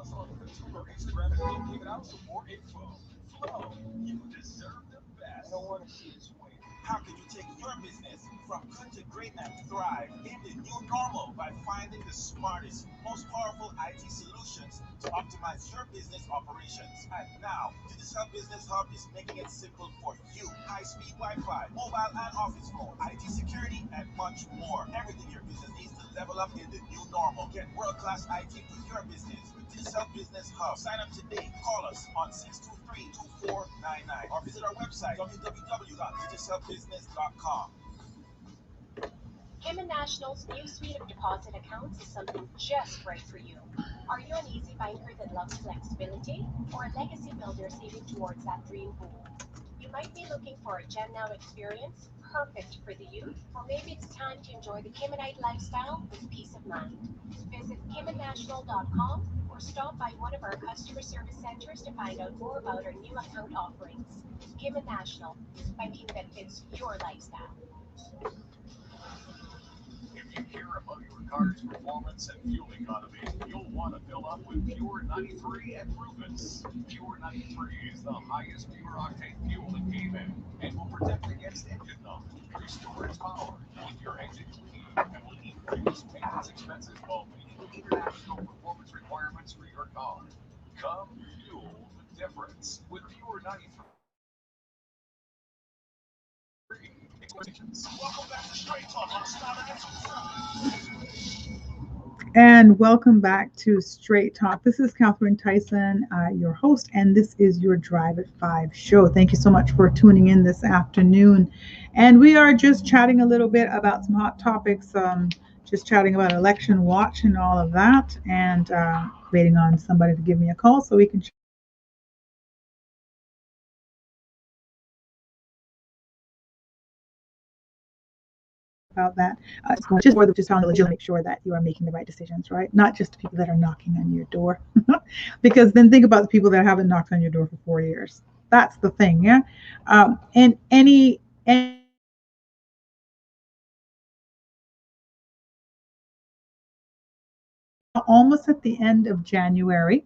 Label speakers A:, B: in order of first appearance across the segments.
A: us on Facebook or Instagram and give it out for more info. Flow, you deserve the best. I don't want to see it swing. How can you take your business from good to great and thrive in the new normal by finding the smartest, most powerful IT solutions to optimize your business operations? And now, Digital Business Hub is making it simple for you. High-speed Wi-Fi, mobile and office phone, IT security, and much more. Everything your business needs to level up in the new normal. Get world-class IT for your business with Digital Business Hub. Sign up today. Call us on 623-2499 or visit our website www.digitalbusiness.com.
B: Cayman National's new suite of deposit accounts is something just right for you. Are you an easy banker that loves flexibility, or a legacy builder saving towards that dream goal? You might be looking for a gem now experience, perfect for the youth, or maybe it's time to enjoy the Caymanite lifestyle with peace of mind. Visit CaymanNational.com or stop by one of our customer service centers to find out more about our new account offerings. Cayman National, banking that fits your lifestyle.
A: If you care about your car's performance and fuel economy, you'll want to fill up with Pure 93 at Rufus. Pure 93 is the highest pure octane fuel in Cayman and will protect against engine knock, restore its power, keep your engine clean, and will even reduce maintenance expenses while meeting international performance requirements for your car. Come fuel the difference with Pure 93. Welcome back to Straight Talk on Star
C: And welcome back to Straight Talk. This is Catherine Tyson, your host, and this is your Drive at 5 show. Thank you so much for tuning in this afternoon. And we are just chatting a little bit about some hot topics, just chatting about election watch and all of that, and waiting on somebody to give me a call so we can about that. Just for just telling the legit, make sure that you are making the right decisions, right? Not just the people that are knocking on your door, because then think about the people that haven't knocked on your door for 4 years. That's the thing, yeah. And almost at the end of January,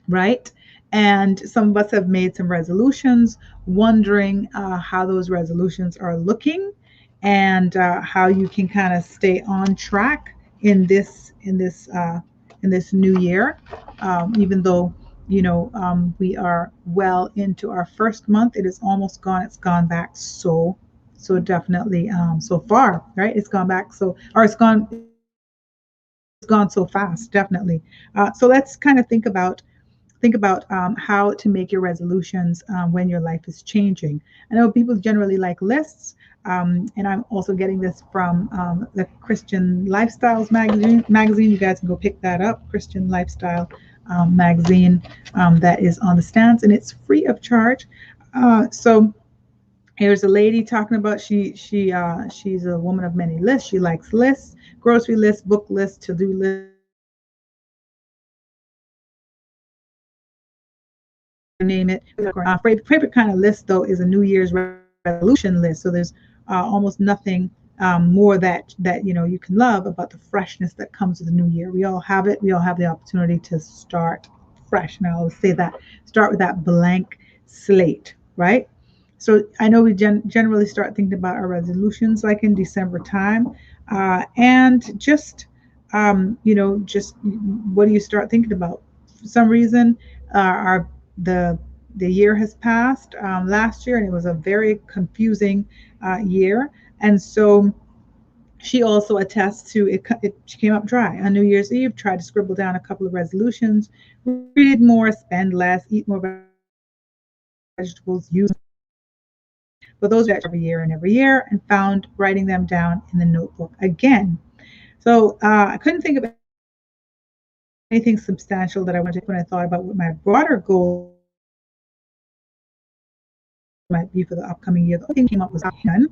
C: right? And some of us have made some resolutions, wondering how those resolutions are looking, and how you can kind of stay on track in this new year, even though we are well into our first month. It is almost gone. It's gone back so definitely so far, right? It's gone back it's gone so fast, definitely. So let's kind of think about how to make your resolutions when your life is changing. I know people generally like lists, and I'm also getting this from the Christian Lifestyles magazine. You guys can go pick that up, Christian Lifestyle magazine, that is on the stands, and it's free of charge. So here's a lady talking about she's a woman of many lists. She likes lists, grocery lists, book lists, to-do lists. Name it. Favorite kind of list though is a New Year's resolution list. So there's almost nothing more that you can love about the freshness that comes with the new year. We all have it. We all have the opportunity to start fresh. Now I'll say that, start with that blank slate, right? So I know we generally start thinking about our resolutions like in December time, and just just what do you start thinking about? For some reason, the year has passed last year, and it was a very confusing year. And so she also attests to it. She came up dry on New Year's Eve, tried to scribble down a couple of resolutions: read more, spend less, eat more vegetables, use. But those are every year, and found writing them down in the notebook again. So I couldn't think of anything substantial that I wanted when I thought about what my broader goal might be for the upcoming year. The only thing came up was done.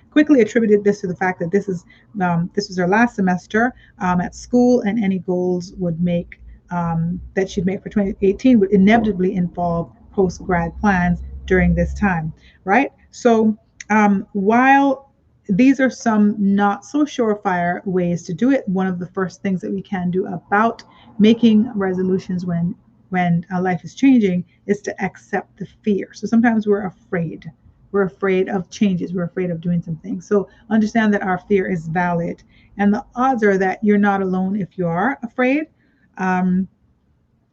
C: Quickly attributed this to the fact that this was her last semester at school, and any goals that she'd make for 2018 would inevitably involve post-grad plans during this time, right? So while these are some not so surefire ways to do it. One of the first things that we can do about making resolutions when our life is changing is to accept the fear. So sometimes we're afraid. We're afraid of changes. We're afraid of doing something. So understand that our fear is valid, and the odds are that you're not alone if you are afraid. Um,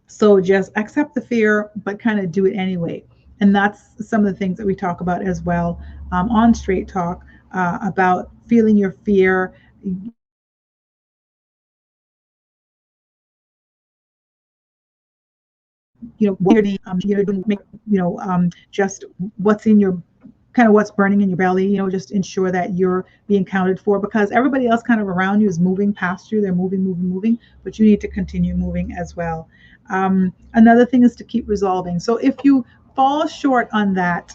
C: so just accept the fear, but kind of do it anyway. And that's some of the things that we talk about as well on Straight Talk about feeling your fear. What doing, just what's in your kind of what's burning in your belly, just ensure that you're being counted for because everybody else kind of around you is moving past you. They're moving, but you need to continue moving as well. Another thing is to keep resolving. So if you fall short on that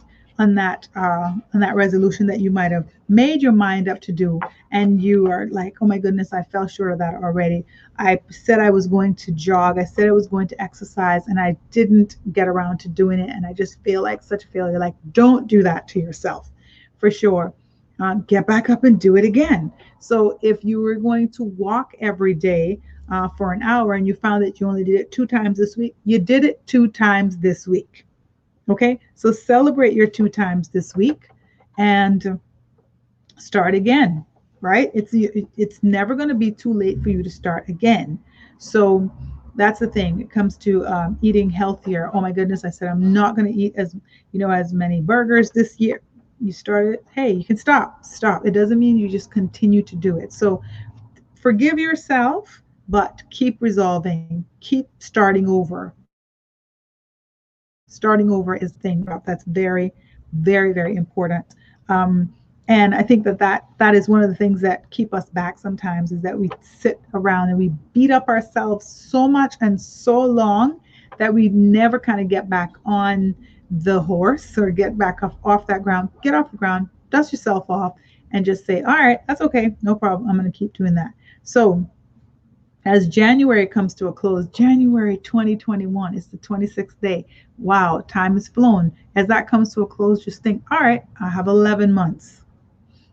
C: resolution that you might have made your mind up to do, and you are like, oh my goodness, I fell short of that already. I said I was going to jog. I said I was going to exercise, and I didn't get around to doing it. And I just feel like such a failure. Like, don't do that to yourself, for sure. Get back up and do it again. So if you were going to walk every day for an hour and you found that you only did it 2 times this week, you did it 2 times this week. Okay, so celebrate your 2 times this week and start again, right? It's never going to be too late for you to start again. So that's the thing. It comes to eating healthier. Oh my goodness, I said I'm not going to eat as many burgers this year. You started, hey, you can stop. It doesn't mean you just continue to do it. So forgive yourself, but keep resolving, keep starting over. Starting over is the thing that's very, very, very important. Um, and I think that is one of the things that keep us back sometimes is that we sit around and we beat up ourselves so much and so long that we never kind of get back on the horse or get back off that ground. Get off the ground, dust yourself off, and just say, all right, that's okay, no problem. I'm going to keep doing that. So as January comes to a close, January 2021 is the 26th day. Wow, time has flown. As that comes to a close, just think, all right, I have 11 months.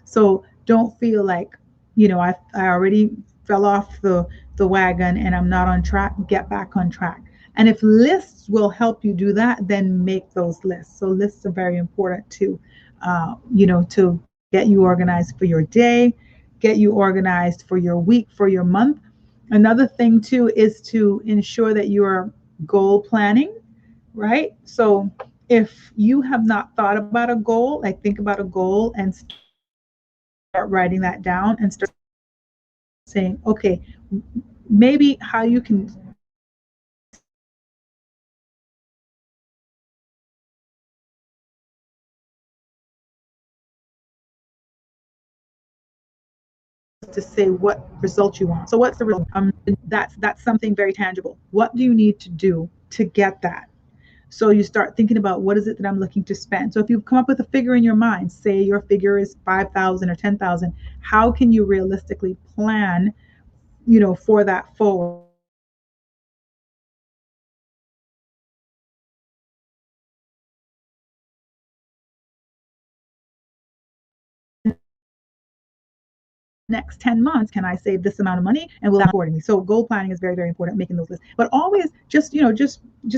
C: So don't feel like, I already fell off the wagon and I'm not on track. Get back on track. And if lists will help you do that, then make those lists. So lists are very important to get you organized for your day, get you organized for your week, for your month. Another thing too is to ensure that you are goal planning, right? So if you have not thought about a goal, like think about a goal and start writing that down and start saying, okay, maybe how you can to say what result you want. So what's the result? That's something very tangible. What do you need to do to get that? So you start thinking about what is it that I'm looking to spend. So if you come up with a figure in your mind, say your figure is 5,000 or 10,000, how can you realistically plan, for that forward? Next 10 months can I save this amount of money and will accordingly. So goal planning is very, very important, making those lists, but always just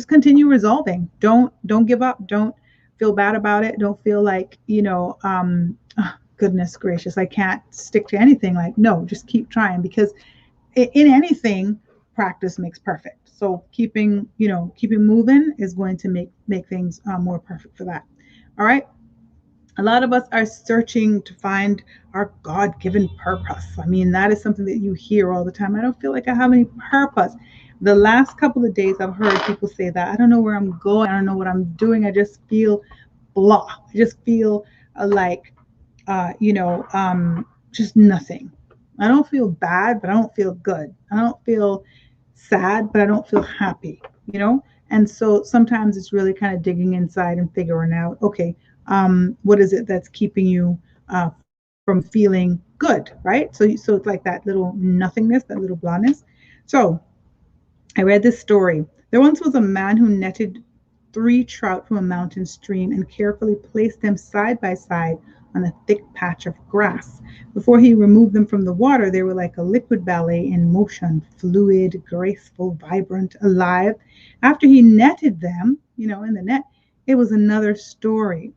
C: continue resolving. Don't give up. Don't feel bad about it. Don't feel like oh, goodness gracious, I can't stick to anything. Like, no, just keep trying, because in anything, practice makes perfect. So keeping moving is going to make things more perfect for that. All right. A lot of us are searching to find our God-given purpose. I mean, that is something that you hear all the time. I don't feel like I have any purpose. The last couple of days I've heard people say that. I don't know where I'm going. I don't know what I'm doing. I just feel blah. I just feel like just nothing. I don't feel bad, but I don't feel good. I don't feel sad, but I don't feel happy, And so sometimes it's really kind of digging inside and figuring out, okay, what is it that's keeping you from feeling good, right? So it's like that little nothingness, that little blondness. So I read this story. There once was a man who netted 3 trout from a mountain stream and carefully placed them side by side on a thick patch of grass. Before he removed them from the water, they were like a liquid ballet in motion, fluid, graceful, vibrant, alive. After he netted them, in the net, it was another story.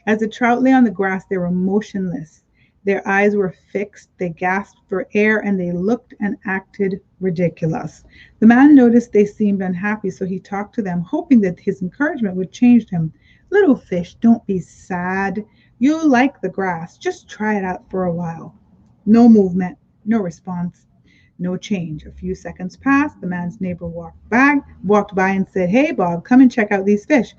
C: As the trout lay on the grass, they were motionless. Their eyes were fixed, they gasped for air, and they looked and acted ridiculous. The man noticed they seemed unhappy, so he talked to them, hoping that his encouragement would change them. Little fish, don't be sad. You like the grass. Just try it out for a while. No movement, no response, no change. A few seconds passed. The man's neighbor walked by and said, "Hey, Bob, come and check out these fish."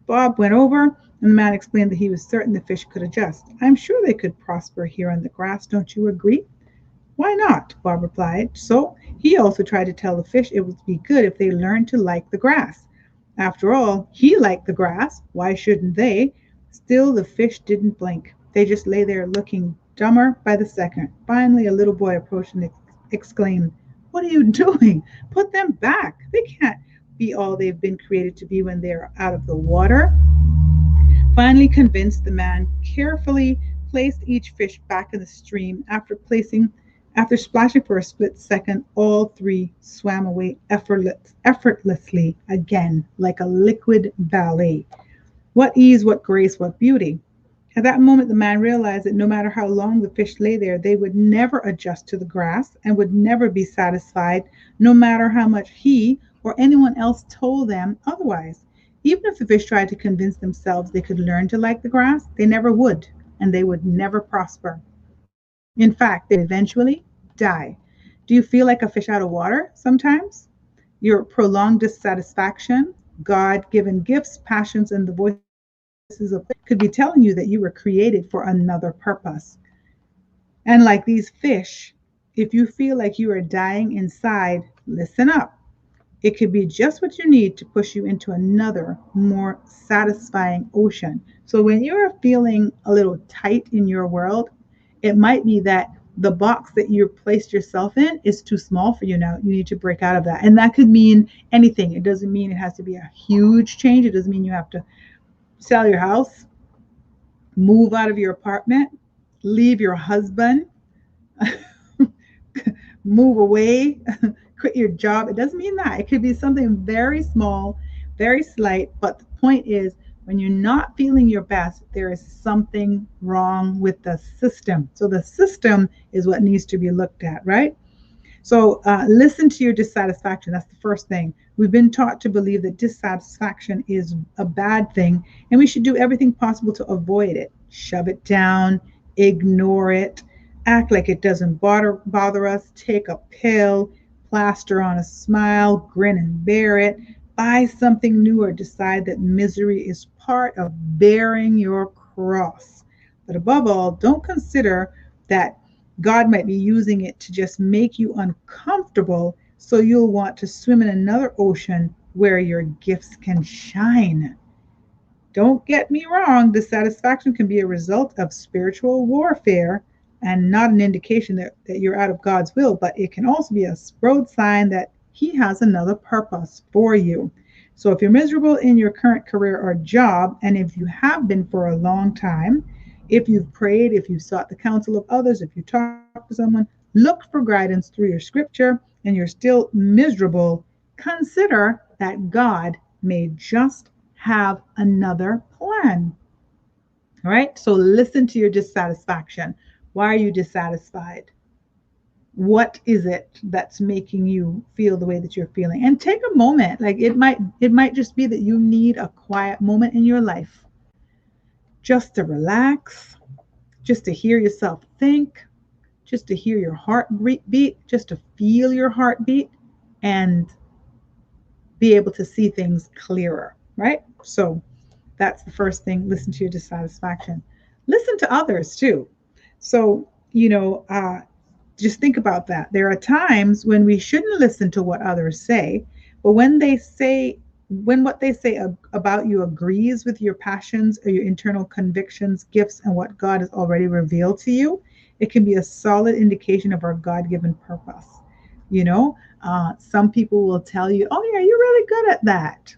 C: Bob went over, and the man explained that he was certain the fish could adjust. "I'm sure they could prosper here on the grass, don't you agree?" "Why not?" Bob replied. So he also tried to tell the fish it would be good if they learned to like the grass. After all, he liked the grass. Why shouldn't they? Still, the fish didn't blink. They just lay there looking dumber by the second. Finally, a little boy approached and exclaimed, "What are you doing? Put them back. They can't be all they've been created to be when they're out of the water." Finally convinced, the man carefully placed each fish back in the stream. After splashing for a split second, all three swam away effortlessly again, like a liquid ballet. What ease, what grace, what beauty. At that moment, the man realized that no matter how long the fish lay there, they would never adjust to the grass and would never be satisfied, no matter how much he or anyone else told them otherwise. Even if the fish tried to convince themselves they could learn to like the grass, they never would, and they would never prosper. In fact, they would eventually die. Do you feel like a fish out of water sometimes? Your prolonged dissatisfaction, God given gifts, passions, and the voices of could be telling you that you were created for another purpose. And like these fish, if you feel like you are dying inside, listen up. It could be just what you need to push you into another, more satisfying ocean. So when you're feeling a little tight in your world, it might be that the box that you placed yourself in is too small for you now. You need to break out of that. And that could mean anything. It doesn't mean it has to be a huge change. It doesn't mean you have to sell your house, move out of your apartment, leave your husband, move away, quit your job. It doesn't mean that. It could be something very small, very slight. But the point is, when you're not feeling your best, there is something wrong with the system. So the system is what needs to be looked at, right? So listen to your dissatisfaction. That's the first thing. We've been taught to believe that dissatisfaction is a bad thing, and we should do everything possible to avoid it. Shove it down, ignore it, act like it doesn't bother us, take a pill, plaster on a smile, grin and bear it, buy something new, or decide that misery is part of bearing your cross. But above all, don't consider that God might be using it to just make you uncomfortable so you'll want to swim in another ocean where your gifts can shine. Don't get me wrong, dissatisfaction can be a result of spiritual warfare and not an indication that you're out of God's will, but it can also be a road sign that He has another purpose for you. So if you're miserable in your current career or job, and if you have been for a long time, if you've prayed, if you've sought the counsel of others, if you talk to someone, look for guidance through your scripture, and you're still miserable, consider that God may just have another plan. All right. So listen to your dissatisfaction. Why are you dissatisfied? What is it that's making you feel the way that you're feeling? And take a moment. Like it might just be that you need a quiet moment in your life just to relax, just to hear yourself think, just to hear your heart beat, just to feel your heartbeat and be able to see things clearer, right? So that's the first thing. Listen to your dissatisfaction. Listen to others too. So, just think about that. There are times when we shouldn't listen to what others say, but when what they say about you agrees with your passions or your internal convictions, gifts, and what God has already revealed to you, it can be a solid indication of our God given purpose. Some people will tell you, "Oh, yeah, you're really good at that.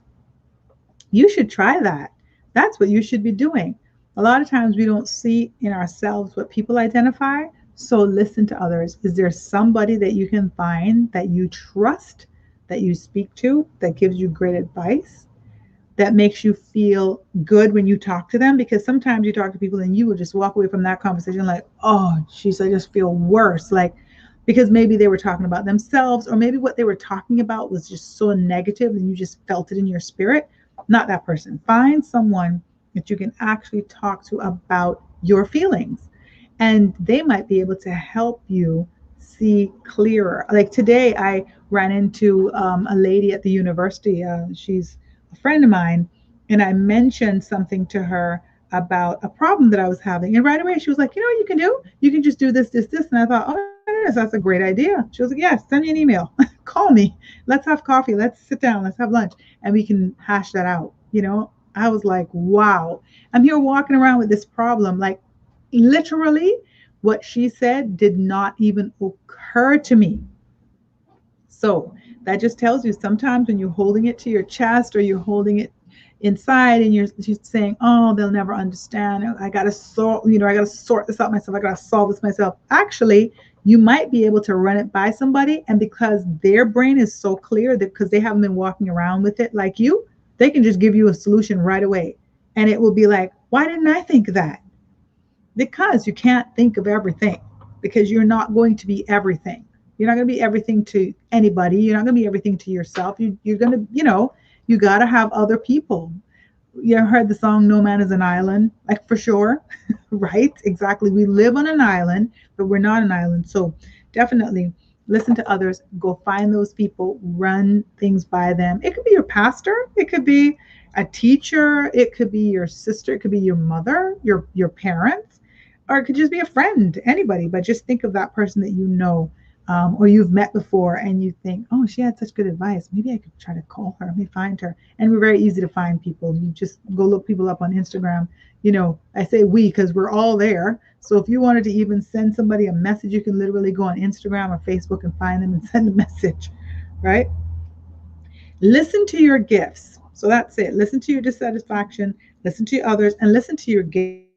C: You should try that. That's what you should be doing." A lot of times we don't see in ourselves what people identify. So listen to others. Is there somebody that you can find that you trust, that you speak to, that gives you great advice, that makes you feel good when you talk to them? Because sometimes you talk to people and you will just walk away from that conversation like, oh, jeez, I just feel worse. Like, because maybe they were talking about themselves, or maybe what they were talking about was just so negative and you just felt it in your spirit. Not that person. Find someone that you can actually talk to about your feelings, and they might be able to help you see clearer. Like today, I ran into a lady at the university. She's a friend of mine, and I mentioned something to her about a problem that I was having. And right away, she was like, you know what you can do? You can just do this, this, this. And I thought, oh, yes, that's a great idea. She was like, yes, send me an email, call me, let's have coffee, let's sit down, let's have lunch, and we can hash that out. I was like, wow, I'm here walking around with this problem. Like, literally, what she said did not even occur to me. So that just tells you sometimes when you're holding it to your chest or you're holding it inside and you're just saying, oh, they'll never understand. I gotta sort this out myself. I gotta solve this myself. Actually, you might be able to run it by somebody, and because their brain is so clear, that because they haven't been walking around with it like you, they can just give you a solution right away. And it will be like, why didn't I think of that? Because you can't think of everything, because you're not going to be everything. You're not going to be everything to anybody. You're not going to be everything to yourself. You're going to, you got to have other people. You ever heard the song No Man is an Island? Like, for sure. Right? Exactly. We live on an island, but we're not an island. So definitely listen to others. Go find those people, run things by them. It could be your pastor, it could be a teacher, it could be your sister, it could be your mother, your parents, or it could just be a friend, anybody. But just think of that person that you know, or you've met before, and you think, oh, she had such good advice. Maybe I could try to call her. Let me find her. And we're very easy to find people. You just go look people up on Instagram. I say we because we're all there. So if you wanted to even send somebody a message, you can literally go on Instagram or Facebook and find them and send a message, right? Listen to your gifts. So that's it. Listen to your dissatisfaction, listen to others, and listen to your gifts.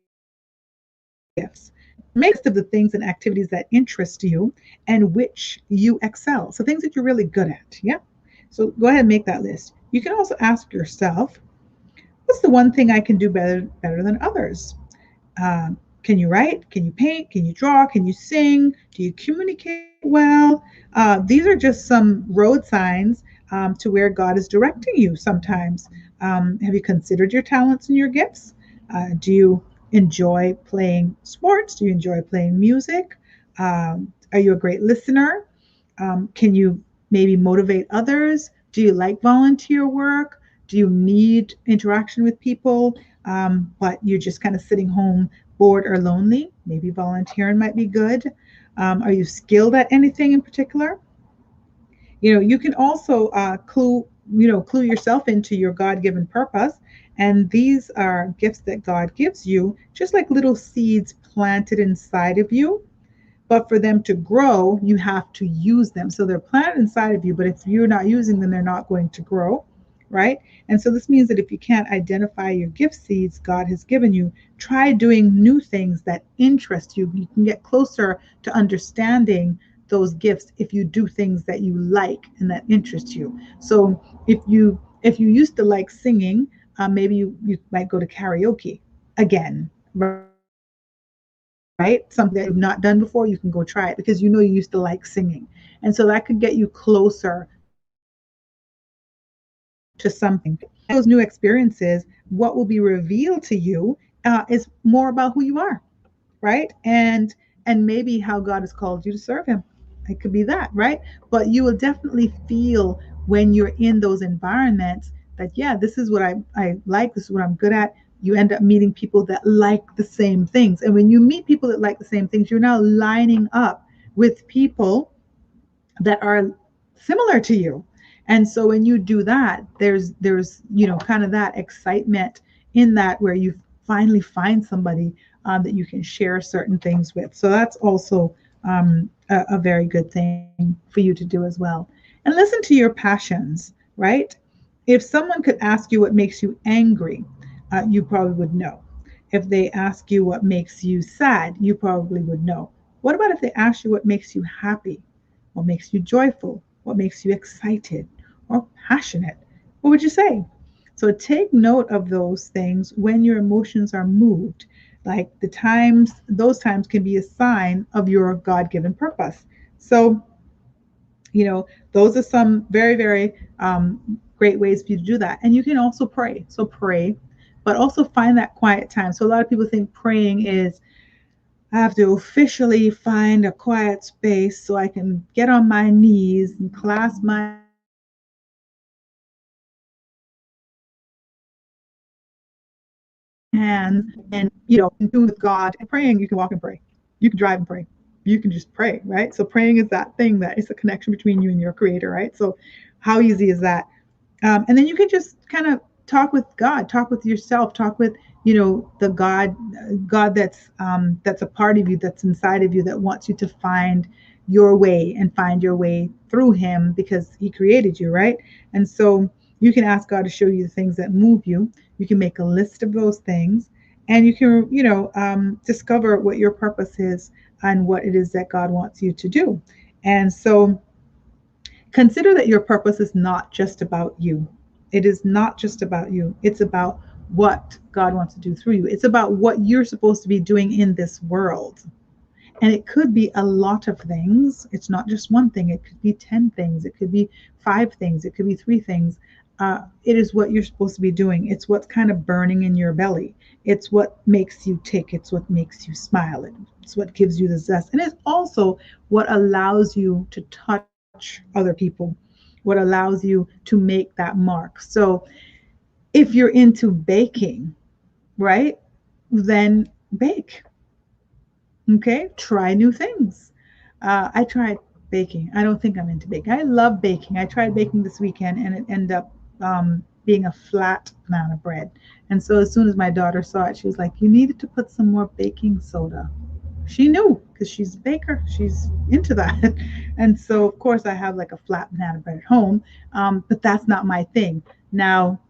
C: Make a list of the things and activities that interest you and which you excel. So things that you're really good at. Yeah. So go ahead and make that list. You can also ask yourself, what's the one thing I can do better than others? Can you write? Can you paint? Can you draw? Can you sing? Do you communicate well? These are just some road signs to where God is directing you sometimes. Have you considered your talents and your gifts? Do you enjoy playing sports? Do you enjoy playing music? Are you a great listener? Can you maybe motivate others? Do you like volunteer work? Do you need interaction with people, but you're just kind of sitting home bored or lonely? Maybe volunteering might be good. Are you skilled at anything in particular? You can also clue yourself into your God-given purpose, and these are gifts that God gives you, just like little seeds planted inside of you. But for them to grow, you have to use them. So they're planted inside of you, but if you're not using them, they're not going to grow, right? And so this means that if you can't identify your gift seeds God has given you, try doing new things that interest you. You can get closer to understanding those gifts if you do things that you like and that interest you. So if you used to like singing, maybe you might go to karaoke again, right? Something that you've not done before, you can go try it because you know you used to like singing. And so that could get you closer to something. And as you have those new experiences, what will be revealed to you is more about who you are, right? And maybe how God has called you to serve him. It could be that, right? But you will definitely feel when you're in those environments that, yeah, this is what I like, this is what I'm good at. You end up meeting people that like the same things. And when you meet people that like the same things, you're now lining up with people that are similar to you. And so when you do that, there's kind of that excitement in that, where you finally find somebody that you can share certain things with. So that's also a very good thing for you to do as well. And listen to your passions, right? If someone could ask you what makes you angry, you probably would know. If they ask you what makes you sad, you probably would know. What about if they ask you what makes you happy? What makes you joyful? What makes you excited or passionate? What would you say? So take note of those things when your emotions are moved. Like those times can be a sign of your God given purpose. So, those are some very, very great ways for you to do that. And you can also pray. So pray, but also find that quiet time. So a lot of people think praying is, I have to officially find a quiet space so I can get on my knees and clasp my hands and, in tune with God. And praying, you can walk and pray. You can drive and pray. You can just pray, right? So praying is that thing that is a connection between you and your creator, right? So how easy is that? And then you can just kind of talk with God, talk with yourself, talk with the God that's a part of you, that's inside of you, that wants you to find your way and find your way through Him because He created you, right? And so you can ask God to show you the things that move you. You can make a list of those things, and you can discover what your purpose is and what it is that God wants you to do. And so consider that your purpose is not just about you. It is not just about you. It's about what God wants to do through you. It's about what you're supposed to be doing in this world. And it could be a lot of things. It's not just one thing. It could be 10 things. It could be 5 things. It could be 3 things. It is what you're supposed to be doing. It's what's kind of burning in your belly. It's what makes you tick. It's what makes you smile. It's what gives you the zest. And it's also what allows you to touch other people, what allows you to make that mark. So if you're into baking, right, then bake. Okay, try new things. I tried baking. I don't think I'm into baking. I love baking. I tried baking this weekend and it ended up being a flat banana bread. And so as soon as my daughter saw it, she was like, "You needed to put some more baking soda." She knew because she's a baker. She's into that. And so, of course, I have like a flat banana bread at home, but that's not my thing. Now,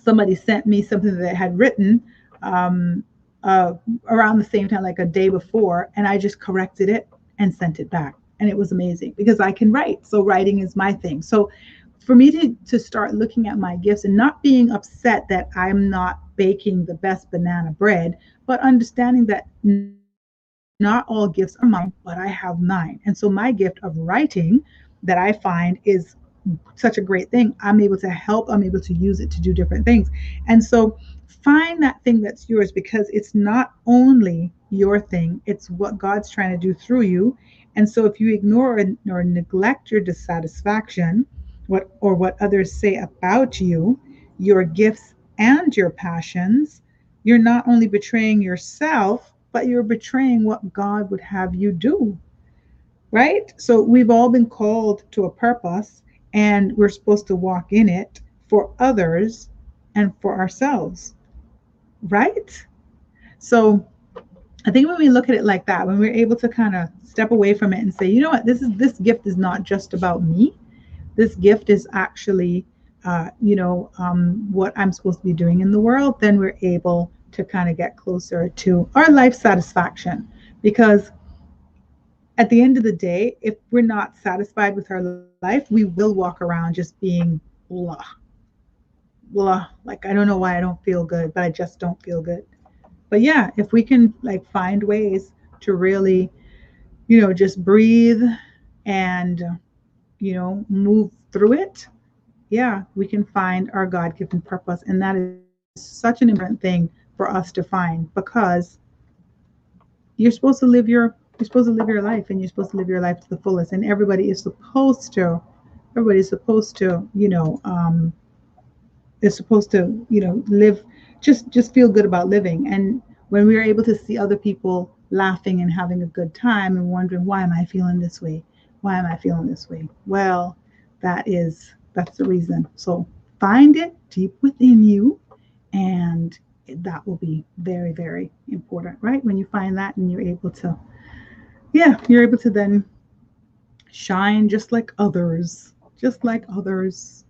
C: somebody sent me something that I had written um, uh, around the same time, like a day before, and I just corrected it and sent it back. And it was amazing because I can write. So writing is my thing. So for me to start looking at my gifts and not being upset that I'm not baking the best banana bread, but understanding that not all gifts are mine, but I have mine. And so my gift of writing that I find is such a great thing. I'm able to help, I'm able to use it to do different things. And so find that thing that's yours because it's not only your thing, it's what God's trying to do through you. And so if you ignore or neglect your dissatisfaction, what others say about you, your gifts and your passions, you're not only betraying yourself, but you're betraying what God would have you do, right? So we've all been called to a purpose and we're supposed to walk in it for others and for ourselves, right? So I think when we look at it like that, when we're able to kind of step away from it and say, you know what, this gift is not just about me. This gift is actually, what I'm supposed to be doing in the world. Then we're able to kind of get closer to our life satisfaction. Because at the end of the day, if we're not satisfied with our life, we will walk around just being blah, blah. Like, I don't know why I don't feel good, but I just don't feel good. But yeah, if we can like find ways to really, just breathe and, move through it, yeah, we can find our God given purpose. And that is such an important thing for us to find because you're supposed to live your life and you're supposed to live your life to the fullest. And everybody's supposed to, is supposed to, live, just feel good about living. And when we're able to see other people laughing and having a good time and wondering, why am I feeling this way? Why am I feeling this way? Well, that's the reason. So find it deep within you, and that will be very, very important, right? When you find that and you're able to then shine just like others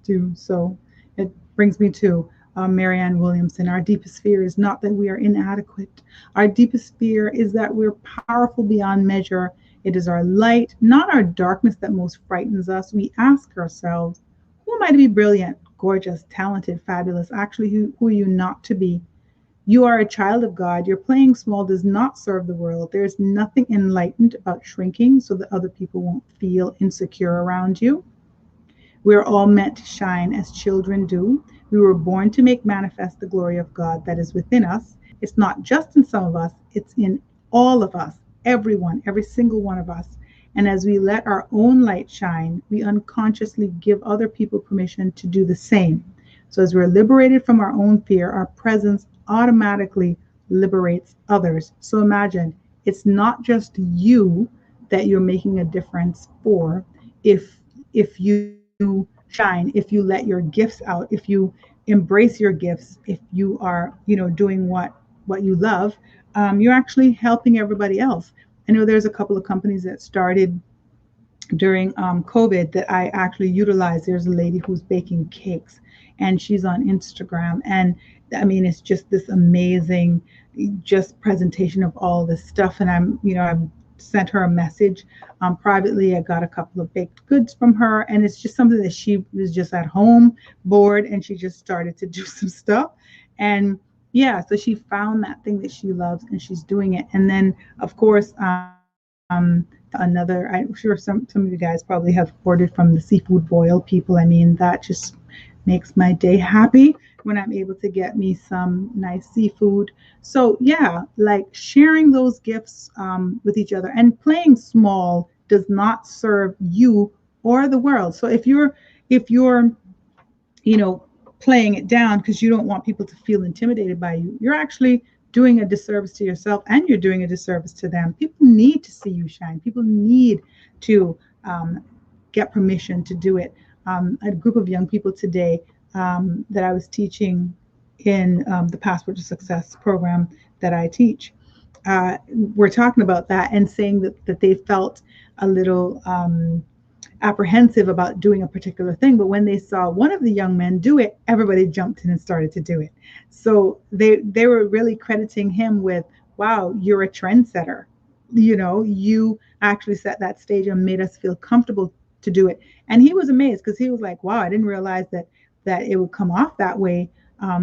C: do. So it brings me to Marianne Williamson. Our deepest fear is not that we are inadequate. Our deepest fear is that we're powerful beyond measure. It is our light, not our darkness, that most frightens us. We ask ourselves, who am I to be brilliant, gorgeous, talented, fabulous? Actually, who are you not to be? You are a child of God. Your playing small does not serve the world. There is nothing enlightened about shrinking so that other people won't feel insecure around you. We are all meant to shine as children do. We were born to make manifest the glory of God that is within us. It's not just in some of us, it's in all of us, everyone, every single one of us. And as we let our own light shine, we unconsciously give other people permission to do the same. So as we're liberated from our own fear, our presence automatically liberates others. So imagine it's not just you that you're making a difference for if you shine, if you let your gifts out, if you embrace your gifts, if you are, doing what you love, you're actually helping everybody else. I know there's a couple of companies that started during COVID that I actually utilized. There's a lady who's baking cakes, and she's on Instagram, and I mean it's just this amazing just presentation of all this stuff. And I've sent her a message privately. I got a couple of baked goods from her, and it's just something that she was just at home bored, and she just started to do some stuff. And yeah, so she found that thing that she loves, and she's doing it. And then of course another, I'm sure some of you guys probably have ordered from the seafood boil people. I mean, that just makes my day happy when I'm able to get me some nice seafood. So yeah, like sharing those gifts with each other, and playing small does not serve you or the world. So if you're playing it down because you don't want people to feel intimidated by you, you're actually doing a disservice to yourself, and you're doing a disservice to them. People need to see you shine. People need to get permission to do it. A group of young people today that I was teaching in the Passport to Success program that I teach, we're talking about that and saying that they felt a little apprehensive about doing a particular thing, but when they saw one of the young men do it, everybody jumped in and started to do it. So they were really crediting him with, wow, you're a trendsetter. You actually set that stage and made us feel comfortable to do it. And he was amazed, because he was like, wow, I didn't realize that it would come off that way.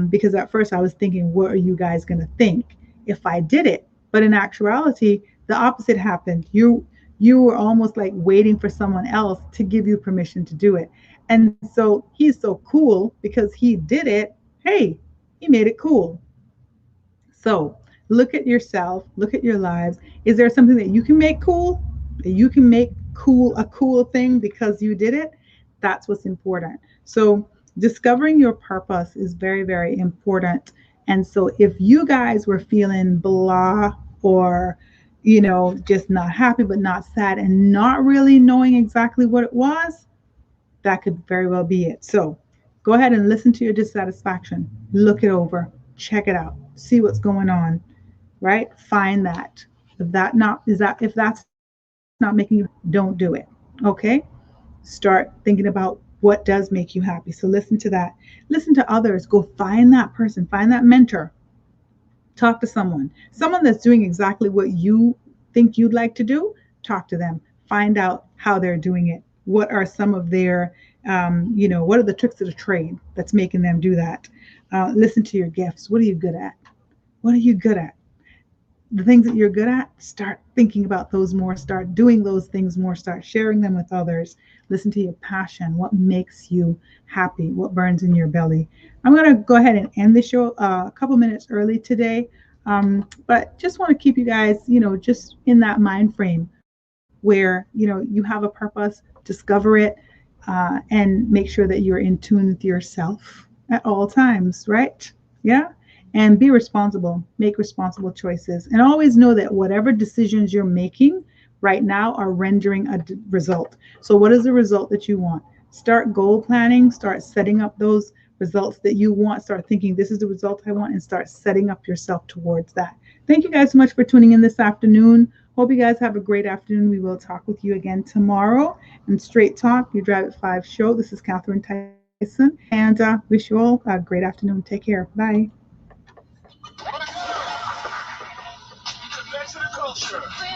C: Because at first I was thinking, what are you guys going to think if I did it? But in actuality, the opposite happened. You were almost like waiting for someone else to give you permission to do it. And so he's so cool because he did it. Hey, he made it cool. So look at yourself, look at your lives. Is there something that you can make cool? That you can make cool, a cool thing because you did it? That's what's important. So discovering your purpose is very, very important. And so if you guys were feeling blah, or just not happy but not sad, and not really knowing exactly what it was, that could very well be it. So go ahead and listen to your dissatisfaction, look it over, check it out, see what's going on, right? Find that. If that's not making you happy, don't do it. Okay? Start thinking about what does make you happy. So listen to that. Listen to others. Go find that person, find that mentor. Talk to someone that's doing exactly what you think you'd like to do. Talk to them. Find out how they're doing it. What are some of their, what are the tricks of the trade that's making them do that? Listen to your gifts. What are you good at? What are you good at? The things that you're good at, start thinking about those more, start doing those things more, start sharing them with others. Listen to your passion, what makes you happy, what burns in your belly. I'm going to go ahead and end the show a couple minutes early today, but just want to keep you guys, just in that mind frame where, you have a purpose, discover it, and make sure that you're in tune with yourself at all times, right? Yeah. And be responsible, make responsible choices, and always know that whatever decisions you're making right now are rendering a result. So what is the result that you want? Start goal planning, start setting up those results that you want, start thinking, this is the result I want, and start setting up yourself towards that. Thank you guys so much for tuning in this afternoon. Hope you guys have a great afternoon. We will talk with you again tomorrow. And Straight Talk, You Drive at 5 show. This is Catherine Tyson Tyson, and wish you all a great afternoon. Take care. Bye.
A: Get back to the culture.